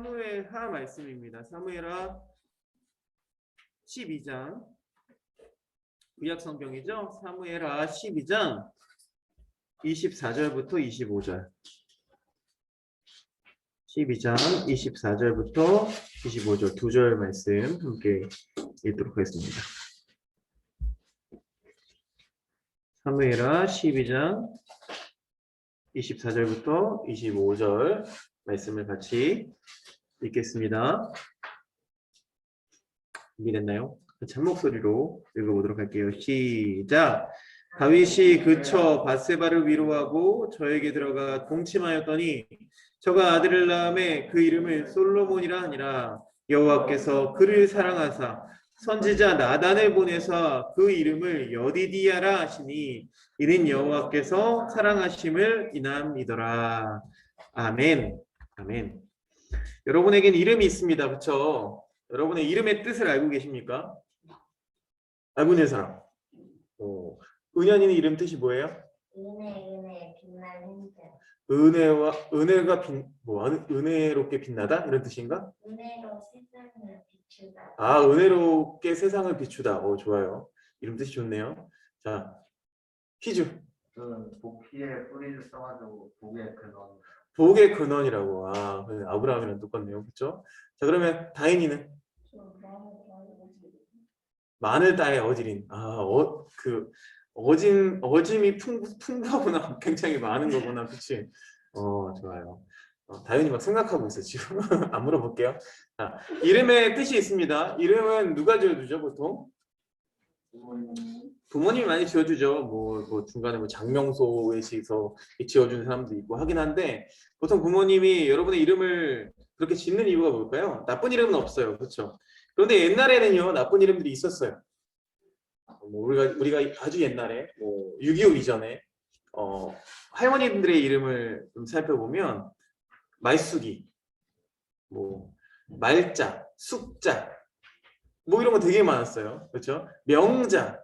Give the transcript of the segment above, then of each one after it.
사무엘하 말씀입니다. 사무엘하 12장 구약 성경이죠. 사무엘하 12장 24절부터 25절 12장 24절부터 25절 두 절 말씀 함께 읽도록 하겠습니다. 사무엘하 12장 24절부터 25절 말씀을 같이 읽겠습니다. 준비됐나요? 잔목소리로 읽어보도록 할게요. 시작! 다윗이 그쳐 밧세바를 위로하고 저에게 들어가 동침하였더니 저가 아들을 낳음에 그 이름을 솔로몬이라 하니라. 여호와께서 그를 사랑하사 선지자 나단을 보내사 그 이름을 여디디야라 하시니 이는 여호와께서 사랑하심을 인함이더라. 아멘. 아멘. 여러분에겐 이름이 있습니다. 그렇죠? 여러분의 이름의 뜻을 알고 계십니까? 알고 있는 사람? 은현이는 이름 뜻이 뭐예요? 은혜, 빛나는 힘들. 은혜가 은혜롭게 빛나다? 이런 뜻인가? 은혜로 세상을 비추다. 아, 은혜롭게 세상을 비추다. 좋아요. 이름 뜻이 좋네요. 자, 퀴즈. 복희의 뿌리를 써가지고 복의 근원. 복의 근원이라고. 아브라함이랑 똑같네요. 그렇죠? 자, 그러면 다인이는? 마늘 따의 어지린. 어짐이 풍부하구나. 굉장히 많은 거구나. 그치? 좋아요. 다현이 막 생각하고 있어, 지금. 안 물어볼게요. 자, 이름의 뜻이 있습니다. 이름은 누가 지어주죠, 보통? 부모님이 많이 지어주죠. 중간에 장명소에 지어주는 사람도 있고 하긴 한데, 보통 부모님이 여러분의 이름을 그렇게 짓는 이유가 뭘까요? 나쁜 이름은 없어요. 그렇죠? 그런데 옛날에는요, 나쁜 이름들이 있었어요. 우리가 아주 옛날에 6.25 이전에 할머니들의 이름을 좀 살펴보면 말숙이, 말자, 숙자 이런 거 되게 많았어요. 그렇죠? 명자.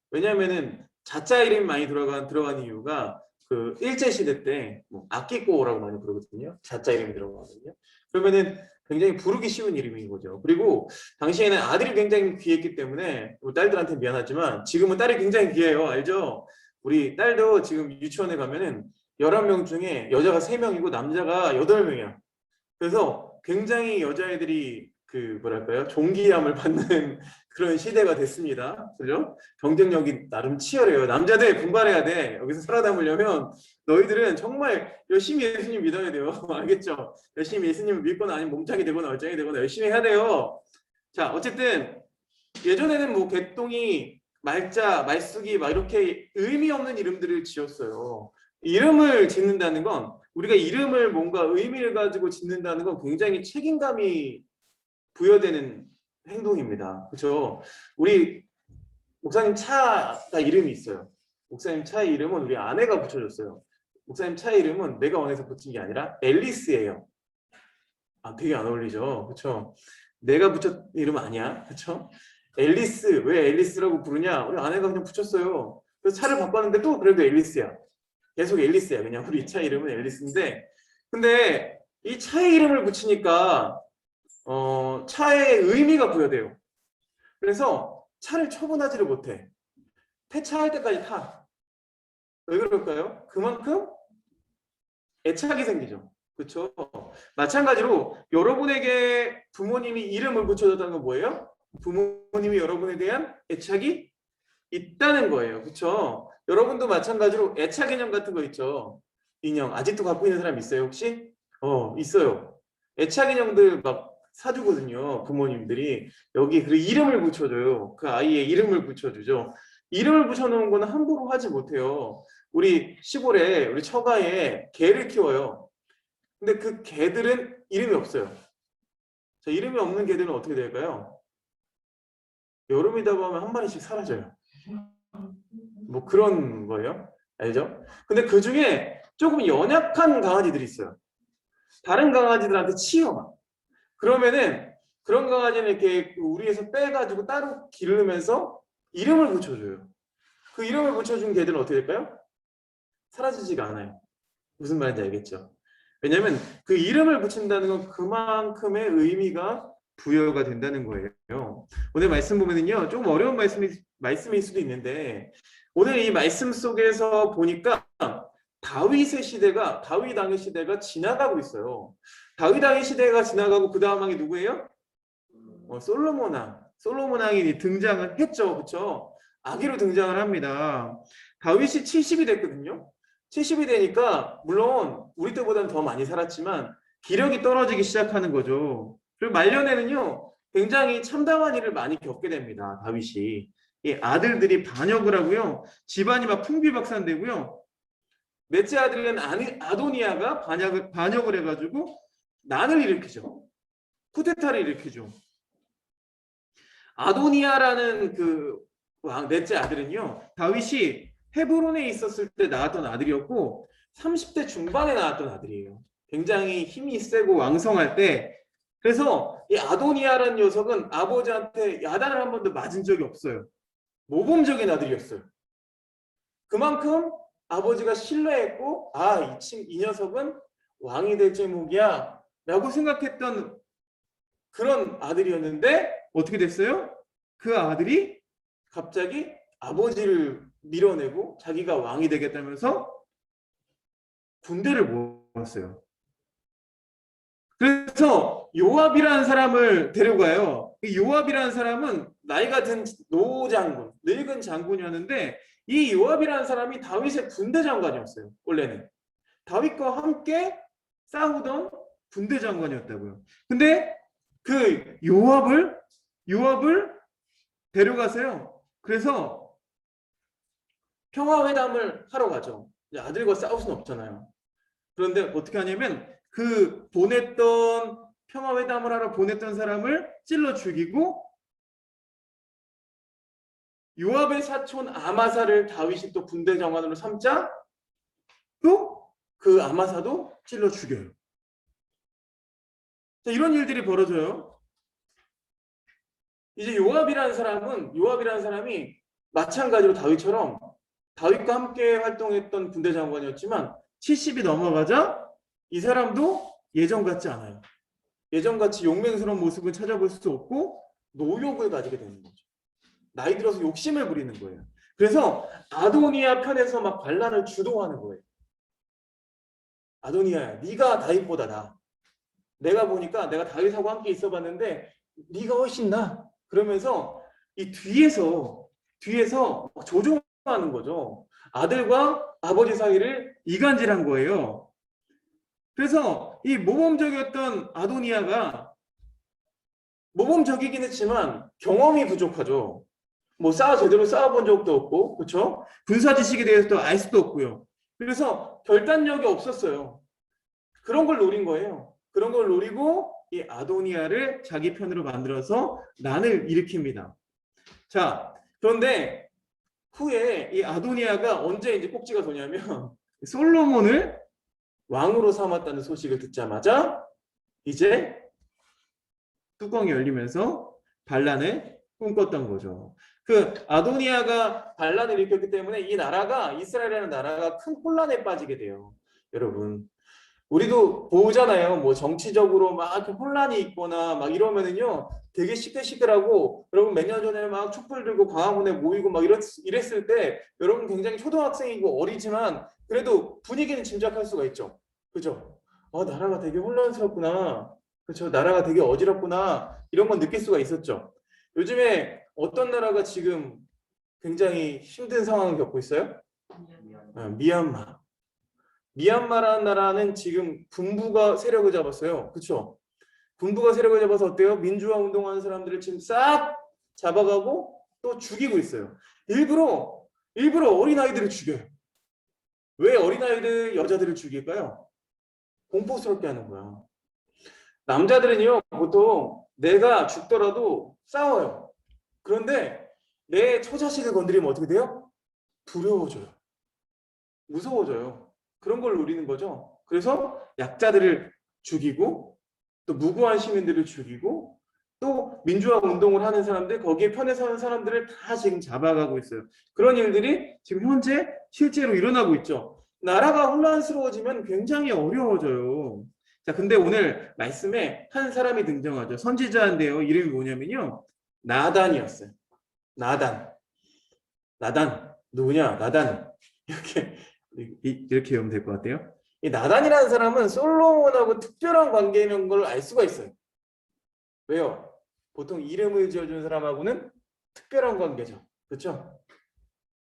왜냐하면은 자자 이름이 많이 들어간 이유가 그 일제 시대 때 아끼꼬라고 많이 부르거든요. 자자 이름이 들어가거든요. 그러면은 굉장히 부르기 쉬운 이름인 거죠. 그리고 당시에는 아들이 굉장히 귀했기 때문에 딸들한테 미안하지만 지금은 딸이 굉장히 귀해요. 알죠? 우리 딸도 지금 유치원에 가면은 11명 중에 여자가 3명이고 남자가 8명이야. 그래서 굉장히 여자애들이 존귀함을 받는 그런 시대가 됐습니다. 그죠? 경쟁력이 나름 치열해요. 남자들 분발해야 돼. 여기서 살아남으려면 너희들은 정말 열심히 예수님 믿어야 돼요. 알겠죠? 열심히 예수님을 믿거나 아니면 몸짱이 되거나 얼짱이 되거나 열심히 해야 돼요. 자, 어쨌든 예전에는 개똥이, 말자, 말숙이 이렇게 의미 없는 이름들을 지었어요. 이름을 짓는다는 건 우리가 이름을 뭔가 의미를 가지고 짓는다는 건 굉장히 책임감이 부여되는 행동입니다. 그렇죠? 우리 목사님 차가 이름이 있어요. 목사님 차의 이름은 우리 아내가 붙여줬어요. 목사님 차의 이름은 내가 원해서 붙인 게 아니라 앨리스예요. 되게 안 어울리죠? 그렇죠? 내가 붙였 이름 아니야. 그렇죠? 앨리스. 왜 앨리스라고 부르냐? 우리 아내가 그냥 붙였어요. 그래서 차를 바꿨는데 또 그래도 앨리스야. 계속 앨리스야. 그냥 우리 차 이름은 앨리스인데, 근데 이 차의 이름을 붙이니까 차의 의미가 부여돼요. 그래서 차를 처분하지를 못해. 폐차할 때까지 타. 왜 그럴까요? 그만큼 애착이 생기죠. 그렇죠? 마찬가지로 여러분에게 부모님이 이름을 붙여줬다는 건 뭐예요? 부모님이 여러분에 대한 애착이 있다는 거예요. 그렇죠? 여러분도 마찬가지로 애착 인형 같은 거 있죠. 인형 아직도 갖고 있는 사람 있어요, 혹시? 있어요. 애착 인형들 사주거든요. 부모님들이 여기 그 이름을 붙여줘요. 그 아이의 이름을 붙여주죠. 이름을 붙여놓은 거는 함부로 하지 못해요. 우리 시골에 우리 처가에 개를 키워요. 근데 그 개들은 이름이 없어요. 자, 이름이 없는 개들은 어떻게 될까요? 여름이다 보면 한 마리씩 사라져요. 그런 거예요. 알죠? 근데 그 중에 조금 연약한 강아지들이 있어요. 다른 강아지들한테 치여. 그러면은 그런 강아지는 이렇게 우리에서 빼가지고 따로 기르면서 이름을 붙여줘요. 그 이름을 붙여준 개들은 어떻게 될까요? 사라지지가 않아요. 무슨 말인지 알겠죠? 왜냐하면 그 이름을 붙인다는 건 그만큼의 의미가 부여가 된다는 거예요. 오늘 말씀 보면은요, 조금 어려운 말씀일 수도 있는데 오늘 이 말씀 속에서 보니까 다윗 왕의 시대가 지나가고 있어요. 다윗 왕의 시대가 지나가고 그 다음 왕이 누구예요? 솔로몬 왕이 등장을 했죠. 그렇죠? 아기로 등장을 합니다. 다윗이 70이 됐거든요. 70이 되니까 물론 우리 때보다는 더 많이 살았지만 기력이 떨어지기 시작하는 거죠. 그리고 말년에는요, 굉장히 참담한 일을 많이 겪게 됩니다. 다윗이. 이 아들들이 반역을 하고요. 집안이 막 풍비박산되고요. 넷째 아들인 아도니아가 반역을 해가지고 난을 일으키죠. 쿠데타를 일으키죠. 아도니아라는 그 넷째 아들은요, 다윗이 헤브론에 있었을 때 낳았던 아들이었고 30대 중반에 낳았던 아들이에요. 굉장히 힘이 세고 왕성할 때. 그래서 이 아도니아라는 녀석은 아버지한테 야단을 한 번도 맞은 적이 없어요. 모범적인 아들이었어요. 그만큼 아버지가 신뢰했고 이 녀석은 왕이 될 제목이야 라고 생각했던 그런 아들이었는데 어떻게 됐어요? 그 아들이 갑자기 아버지를 밀어내고 자기가 왕이 되겠다면서 군대를 모았어요. 그래서 요압이라는 사람을 데려가요. 이 요압이라는 사람은 나이가 든 노장군, 늙은 장군이었는데 이 요압이라는 사람이 다윗의 군대 장관이었어요. 원래는 다윗과 함께 싸우던 군대 장관이었다고요. 근데 그 요압을 데려가세요. 그래서 평화회담을 하러 가죠. 아들과 싸울 수는 없잖아요. 그런데 어떻게 하냐면 그 평화회담을 하러 보냈던 사람을 찔러 죽이고 요압의 사촌 아마사를 다윗이 또 군대 장관으로 삼자 또 그 아마사도 찔러 죽여요. 자, 이런 일들이 벌어져요. 이제 요압이라는 사람이 마찬가지로 다윗처럼 다윗과 함께 활동했던 군대 장관이었지만 70이 넘어가자 이 사람도 예전 같지 않아요. 예전같이 용맹스러운 모습을 찾아볼 수 없고 노욕을 가지게 되는 거죠. 나이 들어서 욕심을 부리는 거예요. 그래서 아도니아 편에서 막 반란을 주도하는 거예요. 아도니아야, 네가 다윗보다 나. 내가 보니까 내가 다윗하고 함께 있어봤는데 네가 훨씬 나. 그러면서 이 뒤에서 조종하는 거죠. 아들과 아버지 사이를 이간질한 거예요. 그래서 이 모범적이었던 아도니아가 모범적이긴 했지만 경험이 부족하죠. 제대로 싸워본 적도 없고, 그렇죠? 군사 지식에 대해서도 알 수도 없고요. 그래서 결단력이 없었어요. 그런 걸 노린 거예요. 그런 걸 노리고 이 아도니아를 자기 편으로 만들어서 난을 일으킵니다. 자, 그런데 후에 이 아도니아가 언제 이제 꼭지가 도냐면 솔로몬을 왕으로 삼았다는 소식을 듣자마자 이제 뚜껑이 열리면서 반란을 꿈꿨던 거죠. 그 아도니아가 반란을 일으켰기 때문에 이스라엘이라는 나라가 큰 혼란에 빠지게 돼요. 여러분, 우리도 보잖아요. 정치적으로 막 혼란이 있거나 막 이러면은요 되게 시끌시끌하고, 여러분 몇 년 전에 막 촛불 들고 광화문에 모이고 막 이랬을 때 여러분 굉장히 초등학생이고 어리지만 그래도 분위기는 짐작할 수가 있죠. 그죠? 나라가 되게 혼란스럽구나. 그렇죠? 나라가 되게 어지럽구나. 이런 건 느낄 수가 있었죠. 요즘에 어떤 나라가 지금 굉장히 힘든 상황을 겪고 있어요? 미얀마라는 나라는 지금 군부가 세력을 잡았어요. 그렇죠? 군부가 세력을 잡아서 어때요? 민주화 운동하는 사람들을 지금 싹 잡아가고 또 죽이고 있어요. 일부러 어린아이들을 죽여요. 왜 어린아이들, 여자들을 죽일까요? 공포스럽게 하는 거야. 남자들은요, 보통 내가 죽더라도 싸워요. 그런데 내 처자식을 건드리면 어떻게 돼요? 두려워져요. 무서워져요. 그런 걸 노리는 거죠. 그래서 약자들을 죽이고 또 무고한 시민들을 죽이고 또 민주화 운동을 하는 사람들, 거기에 편에 서는 사람들을 다 지금 잡아가고 있어요. 그런 일들이 지금 현재 실제로 일어나고 있죠. 나라가 혼란스러워지면 굉장히 어려워져요. 자, 근데 오늘 말씀에 한 사람이 등장하죠. 선지자인데요. 이름이 뭐냐면요. 나단이었어요. 나단. 나단. 누구냐? 나단. 이렇게, 이렇게 외우면 될 것 같아요. 이 나단이라는 사람은 솔로몬하고 특별한 관계인 걸 알 수가 있어요. 왜요? 보통 이름을 지어준 사람하고는 특별한 관계죠. 그렇죠?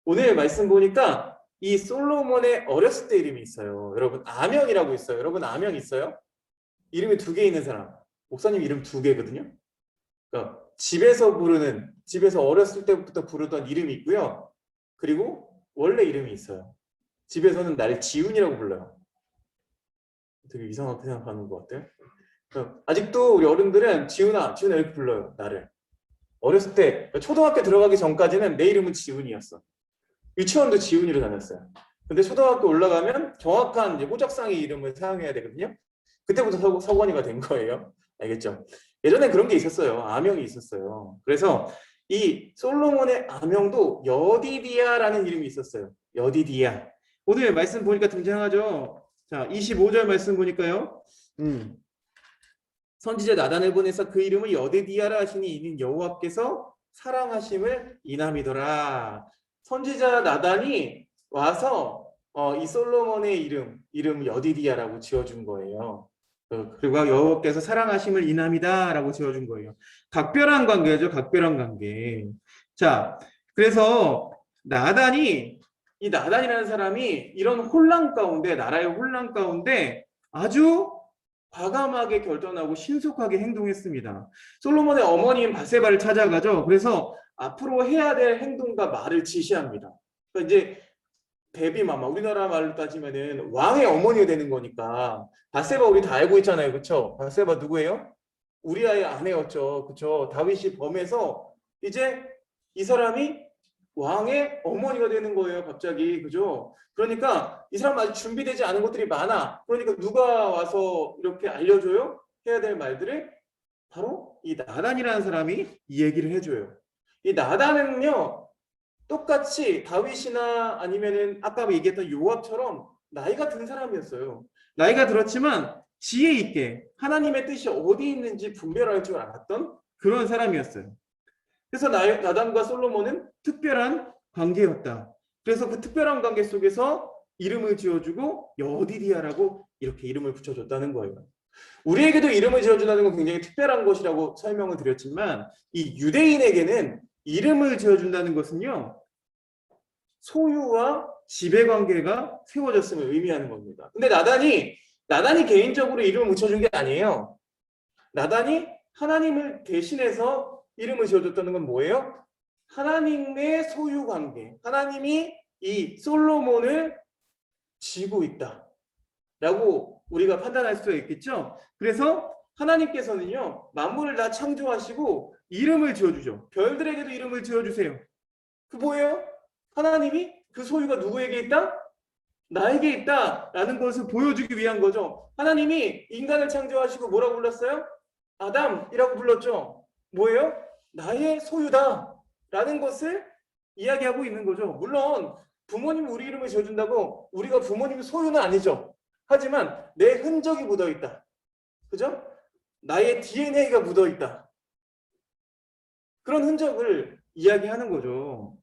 오늘 말씀 보니까 이 솔로몬의 어렸을 때 이름이 있어요. 여러분 아명이라고 있어요. 여러분 아명 있어요? 이름이 2개 있는 사람. 목사님 이름 2개거든요. 그러니까 집에서 어렸을 때부터 부르던 이름이 있고요. 그리고 원래 이름이 있어요. 집에서는 나를 지훈이라고 불러요. 되게 이상하게 생각하는 것 같아요. 아직도 우리 어른들은 지훈아 이렇게 불러요. 나를. 어렸을 때 초등학교 들어가기 전까지는 내 이름은 지훈이었어. 유치원도 지훈이로 다녔어요. 근데 초등학교 올라가면 정확한 이제 호적상의 이름을 사용해야 되거든요. 그때부터 서건이가 된 거예요. 알겠죠? 예전에 그런 게 있었어요. 아명이 있었어요. 그래서 이 솔로몬의 아명도 여디디아라는 이름이 있었어요. 여디디아. 오늘 말씀 보니까 등장하죠. 자, 25절 말씀 보니까요. 선지자 나단을 보내서 그 이름을 여디디아라 하시니 이는 여호와께서 사랑하심을 인함이더라. 선지자 나단이 와서 이 솔로몬의 이름 여디디아라고 지어준 거예요. 그리고 여호와께서 사랑하심을 인함이다라고 지어준 거예요. 각별한 관계죠. 각별한 관계. 자, 그래서 이 나단이라는 사람이 이런 혼란 가운데, 나라의 혼란 가운데 아주 과감하게 결단하고 신속하게 행동했습니다. 솔로몬의 어머니인 바세바를 찾아가죠. 그래서 앞으로 해야 될 행동과 말을 지시합니다. 그러니까 이제 데뷔마마, 우리나라 말로 따지면은 왕의 어머니가 되는 거니까. 바세바 우리 다 알고 있잖아요. 그렇죠? 바세바 누구예요? 우리아의 아내였죠. 그렇죠? 다윗이 범해서 이제 이 사람이 왕의 어머니가 되는 거예요. 갑자기. 그죠? 그러니까 이 사람 아직 준비되지 않은 것들이 많아. 그러니까 누가 와서 이렇게 알려줘요? 해야 될 말들을 바로 이 나단이라는 사람이 이 얘기를 해줘요. 이 나단은요, 똑같이 다윗이나 아니면은 아까 얘기했던 요압처럼 나이가 든 사람이었어요. 나이가 들었지만 지혜 있게 하나님의 뜻이 어디 있는지 분별할 줄 알았던 그런 사람이었어요. 그래서 나단과 솔로몬은 특별한 관계였다. 그래서 그 특별한 관계 속에서 이름을 지어주고 여디디아라고 이렇게 이름을 붙여줬다는 거예요. 우리에게도 이름을 지어준다는 건 굉장히 특별한 것이라고 설명을 드렸지만 이 유대인에게는 이름을 지어준다는 것은요, 소유와 지배관계가 세워졌음을 의미하는 겁니다. 근데 나단이 개인적으로 이름을 붙여준 게 아니에요. 나단이 하나님을 대신해서 이름을 지어줬다는 건 뭐예요? 하나님의 소유관계, 하나님이 이 솔로몬을 지고 있다라고 우리가 판단할 수 있겠죠. 그래서 하나님께서는요, 만물을 다 창조하시고 이름을 지어주죠. 별들에게도 이름을 지어주세요. 그 뭐예요? 하나님이 그 소유가 누구에게 있다? 나에게 있다라는 것을 보여주기 위한 거죠. 하나님이 인간을 창조하시고 뭐라고 불렀어요? 아담이라고 불렀죠. 뭐예요? 나의 소유다라는 것을 이야기하고 있는 거죠. 물론 부모님이 우리 이름을 지어준다고 우리가 부모님의 소유는 아니죠. 하지만 내 흔적이 묻어있다. 그죠? 나의 DNA가 묻어있다. 그런 흔적을 이야기하는 거죠.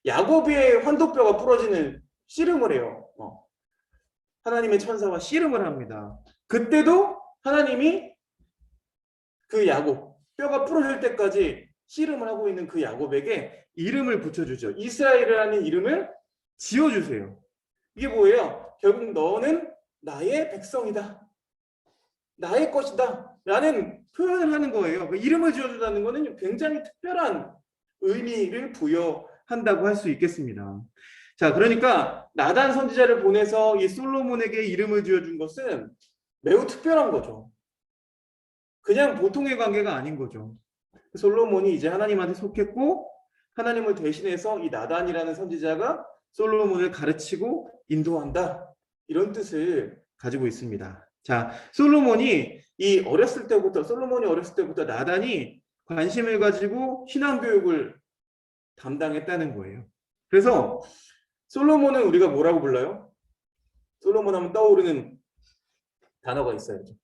야곱의 환도뼈가 부러지는 씨름을 해요. 하나님의 천사와 씨름을 합니다. 그때도 하나님이 그 야곱, 뼈가 부러질 때까지 씨름을 하고 있는 그 야곱에게 이름을 붙여주죠. 이스라엘이라는 이름을 지어주세요. 이게 뭐예요? 결국 너는 나의 백성이다. 나의 것이다. 라는 표현을 하는 거예요. 그 이름을 지어준다는 것은 굉장히 특별한 의미를 부여한다고 할 수 있겠습니다. 자, 그러니까 나단 선지자를 보내서 이 솔로몬에게 이름을 지어준 것은 매우 특별한 거죠. 그냥 보통의 관계가 아닌 거죠. 솔로몬이 이제 하나님한테 속했고 하나님을 대신해서 이 나단이라는 선지자가 솔로몬을 가르치고 인도한다. 이런 뜻을 가지고 있습니다. 자, 솔로몬이 어렸을 때부터 나단이 관심을 가지고 신앙 교육을 담당했다는 거예요. 그래서 솔로몬은 우리가 뭐라고 불러요? 솔로몬 하면 떠오르는 단어가 있어야죠.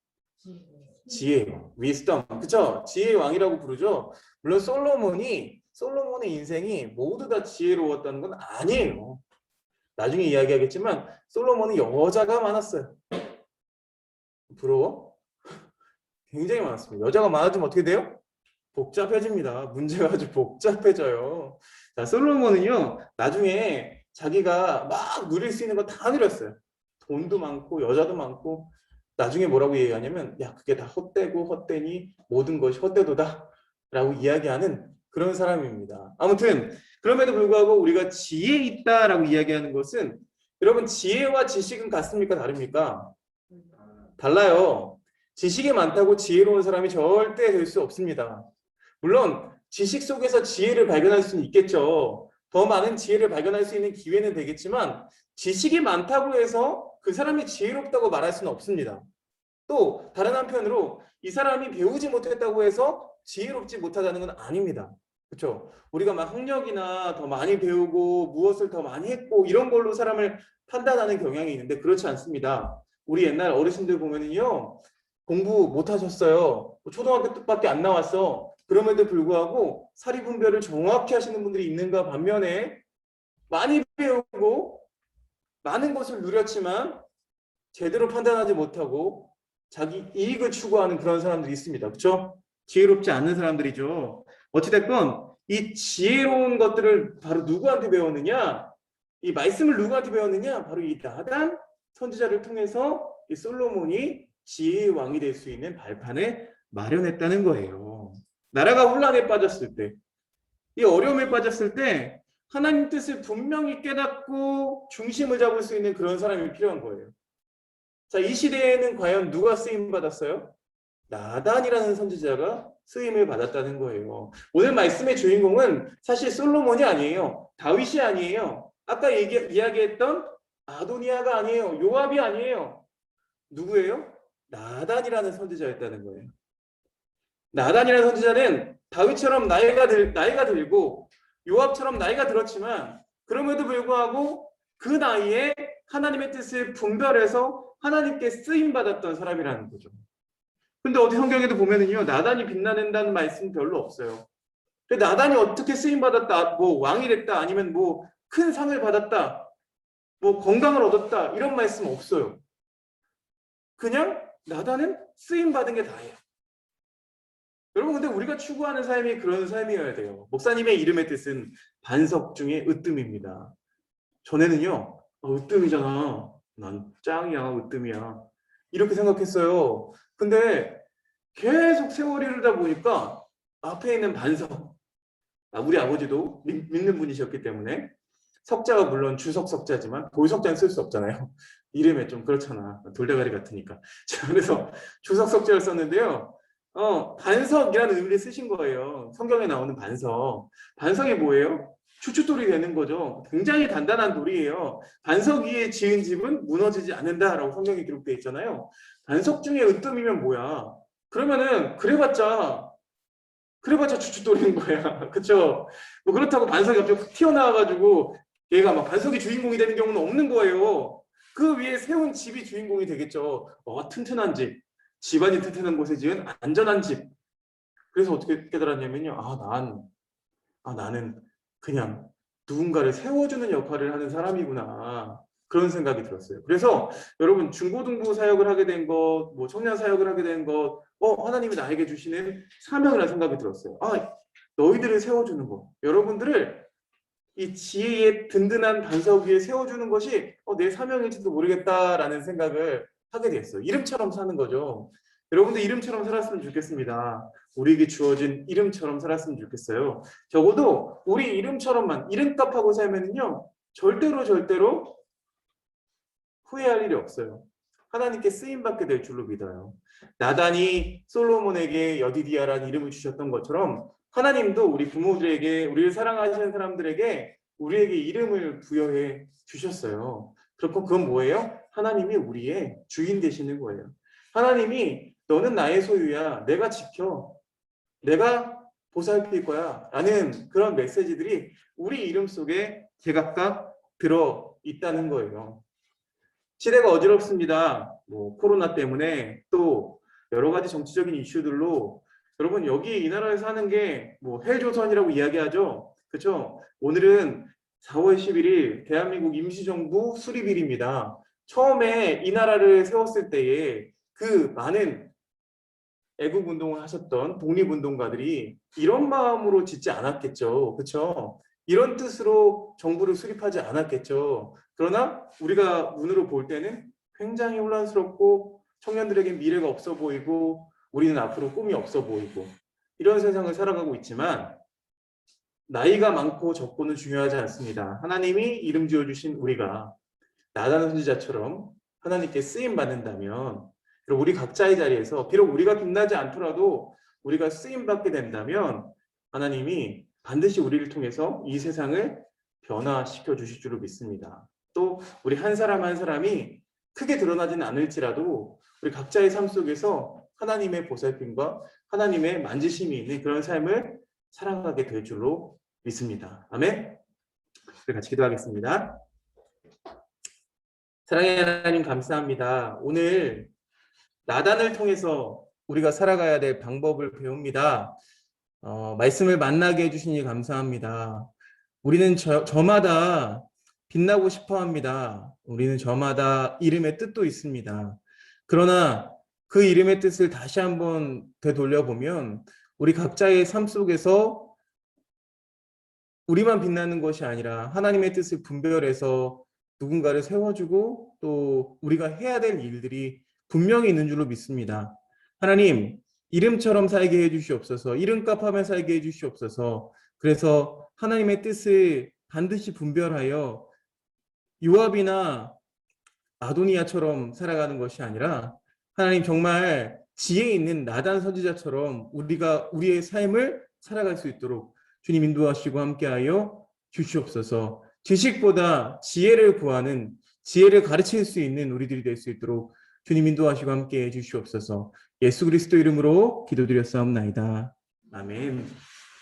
지혜, wisdom, 그쵸? 지혜의 왕이라고 부르죠. 물론 솔로몬의 인생이 모두 다 지혜로웠다는 건 아니에요. 나중에 이야기하겠지만 솔로몬은 여자가 많았어요. 부러워? 굉장히 많았습니다. 여자가 많아지면 어떻게 돼요? 복잡해집니다. 문제가 아주 복잡해져요. 자, 솔로몬은요, 나중에 자기가 막 누릴 수 있는 거 다 누렸어요. 돈도 많고, 여자도 많고, 나중에 뭐라고 얘기하냐면, 야, 그게 다 헛되고, 헛되니, 모든 것이 헛되도다. 라고 이야기하는 그런 사람입니다. 아무튼, 그럼에도 불구하고 우리가 지혜 있다라고 이야기하는 것은, 여러분, 지혜와 지식은 같습니까? 다릅니까? 달라요. 지식이 많다고 지혜로운 사람이 절대 될 수 없습니다. 물론 지식 속에서 지혜를 발견할 수는 있겠죠. 더 많은 지혜를 발견할 수 있는 기회는 되겠지만 지식이 많다고 해서 그 사람이 지혜롭다고 말할 수는 없습니다. 또 다른 한편으로 이 사람이 배우지 못했다고 해서 지혜롭지 못하다는 건 아닙니다. 그렇죠? 우리가 막 학력이나 더 많이 배우고 무엇을 더 많이 했고 이런 걸로 사람을 판단하는 경향이 있는데 그렇지 않습니다. 우리 옛날 어르신들 보면은요. 공부 못하셨어요. 초등학교 때밖에 안 나왔어. 그럼에도 불구하고 사리분별을 정확히 하시는 분들이 있는가 반면에 많이 배우고 많은 것을 누렸지만 제대로 판단하지 못하고 자기 이익을 추구하는 그런 사람들이 있습니다. 그렇죠? 지혜롭지 않은 사람들이죠. 어찌됐건 이 지혜로운 것들을 바로 누구한테 배웠느냐? 이 말씀을 누구한테 배웠느냐? 바로 이 나단 선지자를 통해서 이 솔로몬이 지혜의 왕이 될 수 있는 발판을 마련했다는 거예요. 나라가 혼란에 빠졌을 때, 이 어려움에 빠졌을 때 하나님 뜻을 분명히 깨닫고 중심을 잡을 수 있는 그런 사람이 필요한 거예요. 자, 이 시대에는 과연 누가 쓰임 받았어요? 나단이라는 선지자가 쓰임을 받았다는 거예요. 오늘 말씀의 주인공은 사실 솔로몬이 아니에요. 다윗이 아니에요. 아까 이야기했던 아도니아가 아니에요. 요압이 아니에요. 누구예요? 나단이라는 선지자였다는 거예요. 나단이라는 선지자는 다윗처럼 나이가 들고 요압처럼 나이가 들었지만 그럼에도 불구하고 그 나이에 하나님의 뜻을 분별해서 하나님께 쓰임 받았던 사람이라는 거죠. 근데 어디 성경에도 보면은요 나단이 빛나는다는 말씀 별로 없어요. 근데 나단이 어떻게 쓰임 받았다, 뭐 왕이 됐다, 아니면 뭐 큰 상을 받았다, 뭐 건강을 얻었다 이런 말씀 없어요. 그냥 나단은 쓰임 받은 게 다예요. 여러분 근데 우리가 추구하는 삶이 그런 삶이어야 돼요. 목사님의 이름의 뜻은 반석 중에 으뜸입니다. 전에는요 으뜸이잖아, 난 짱이야, 으뜸이야 이렇게 생각했어요. 근데 계속 세월이 흐르다 보니까 앞에 있는 반석, 우리 아버지도 믿는 분이셨기 때문에 석자가 물론 주석 석자지만 돌석자는 쓸 수 없잖아요. 이름에 좀 그렇잖아, 돌대가리 같으니까. 그래서 주석 석자를 썼는데요. 반석이라는 의미를 쓰신 거예요. 성경에 나오는 반석. 반석이 뭐예요? 추춧돌이 되는 거죠. 굉장히 단단한 돌이에요. 반석 위에 지은 집은 무너지지 않는다라고 성경에 기록되어 있잖아요. 반석 중에 으뜸이면 뭐야? 그러면은 그래봤자 추춧돌인 거야. 그쵸? 뭐 그렇다고 반석이 갑자기 훅 튀어나와가지고 얘가 막 반석이 주인공이 되는 경우는 없는 거예요. 그 위에 세운 집이 주인공이 되겠죠. 튼튼한 집. 집안이 튼튼한 곳에 지은 안전한 집. 그래서 어떻게 깨달았냐면요. 나는 그냥 누군가를 세워주는 역할을 하는 사람이구나. 그런 생각이 들었어요. 그래서 여러분 중고등부 사역을 하게 된 것, 뭐 청년 사역을 하게 된 것, 하나님이 나에게 주시는 사명이라는 생각이 들었어요. 너희들을 세워주는 것. 여러분들을 이 지혜의 든든한 반석 위에 세워주는 것이 내 사명일지도 모르겠다라는 생각을 하게 됐어요. 이름처럼 사는 거죠. 여러분들 이름처럼 살았으면 좋겠습니다. 우리에게 주어진 이름처럼 살았으면 좋겠어요. 적어도 우리 이름처럼만 이름값하고 살면은요 절대로 후회할 일이 없어요. 하나님께 쓰임받게 될 줄로 믿어요. 나단이 솔로몬에게 여디디아라는 이름을 주셨던 것처럼 하나님도 우리 부모들에게, 우리를 사랑하시는 사람들에게 우리에게 이름을 부여해 주셨어요. 그렇고 그건 뭐예요? 하나님이 우리의 주인 되시는 거예요. 하나님이 너는 나의 소유야, 내가 지켜, 내가 보살필 거야 라는 그런 메시지들이 우리 이름 속에 제각각 들어 있다는 거예요. 시대가 어지럽습니다. 뭐 코로나 때문에 또 여러 가지 정치적인 이슈들로 여러분 여기 이 나라에 사는 게 뭐 헬조선이라고 이야기하죠. 그렇죠? 오늘은 4월 11일 대한민국 임시정부 수립일입니다. 처음에 이 나라를 세웠을 때에 그 많은 애국운동을 하셨던 독립운동가들이 이런 마음으로 짓지 않았겠죠. 그렇죠? 이런 뜻으로 정부를 수립하지 않았겠죠. 그러나 우리가 눈으로 볼 때는 굉장히 혼란스럽고 청년들에게 미래가 없어 보이고 우리는 앞으로 꿈이 없어 보이고 이런 세상을 살아가고 있지만 나이가 많고 적고는 중요하지 않습니다. 하나님이 이름 지어주신 우리가 나단 선지자처럼 하나님께 쓰임 받는다면 그리고 우리 각자의 자리에서 비록 우리가 빛나지 않더라도 우리가 쓰임 받게 된다면 하나님이 반드시 우리를 통해서 이 세상을 변화시켜 주실 줄을 믿습니다. 또 우리 한 사람 한 사람이 크게 드러나지는 않을지라도 우리 각자의 삶 속에서 하나님의 보살핌과 하나님의 만지심이 있는 그런 삶을 살아가게 될 줄로 믿습니다. 아멘. 우리 같이 기도하겠습니다. 사랑의 하나님 감사합니다. 오늘 나단을 통해서 우리가 살아가야 될 방법을 배웁니다. 말씀을 만나게 해주시니 감사합니다. 우리는 저마다 빛나고 싶어 합니다. 우리는 저마다 이름의 뜻도 있습니다. 그러나 그 이름의 뜻을 다시 한번 되돌려보면 우리 각자의 삶 속에서 우리만 빛나는 것이 아니라 하나님의 뜻을 분별해서 누군가를 세워주고 또 우리가 해야 될 일들이 분명히 있는 줄로 믿습니다. 하나님, 이름처럼 살게 해주시옵소서. 이름값하며 살게 해주시옵소서. 그래서 하나님의 뜻을 반드시 분별하여 요압이나 아도니아처럼 살아가는 것이 아니라 하나님 정말 지혜 있는 나단 선지자처럼 우리가 우리의 삶을 살아갈 수 있도록 주님 인도하시고 함께하여 주시옵소서. 지식보다 지혜를 구하는 지혜를 가르칠 수 있는 우리들이 될 수 있도록 주님 인도하시고 함께해 주시옵소서. 예수 그리스도 이름으로 기도드렸사옵나이다. 아멘.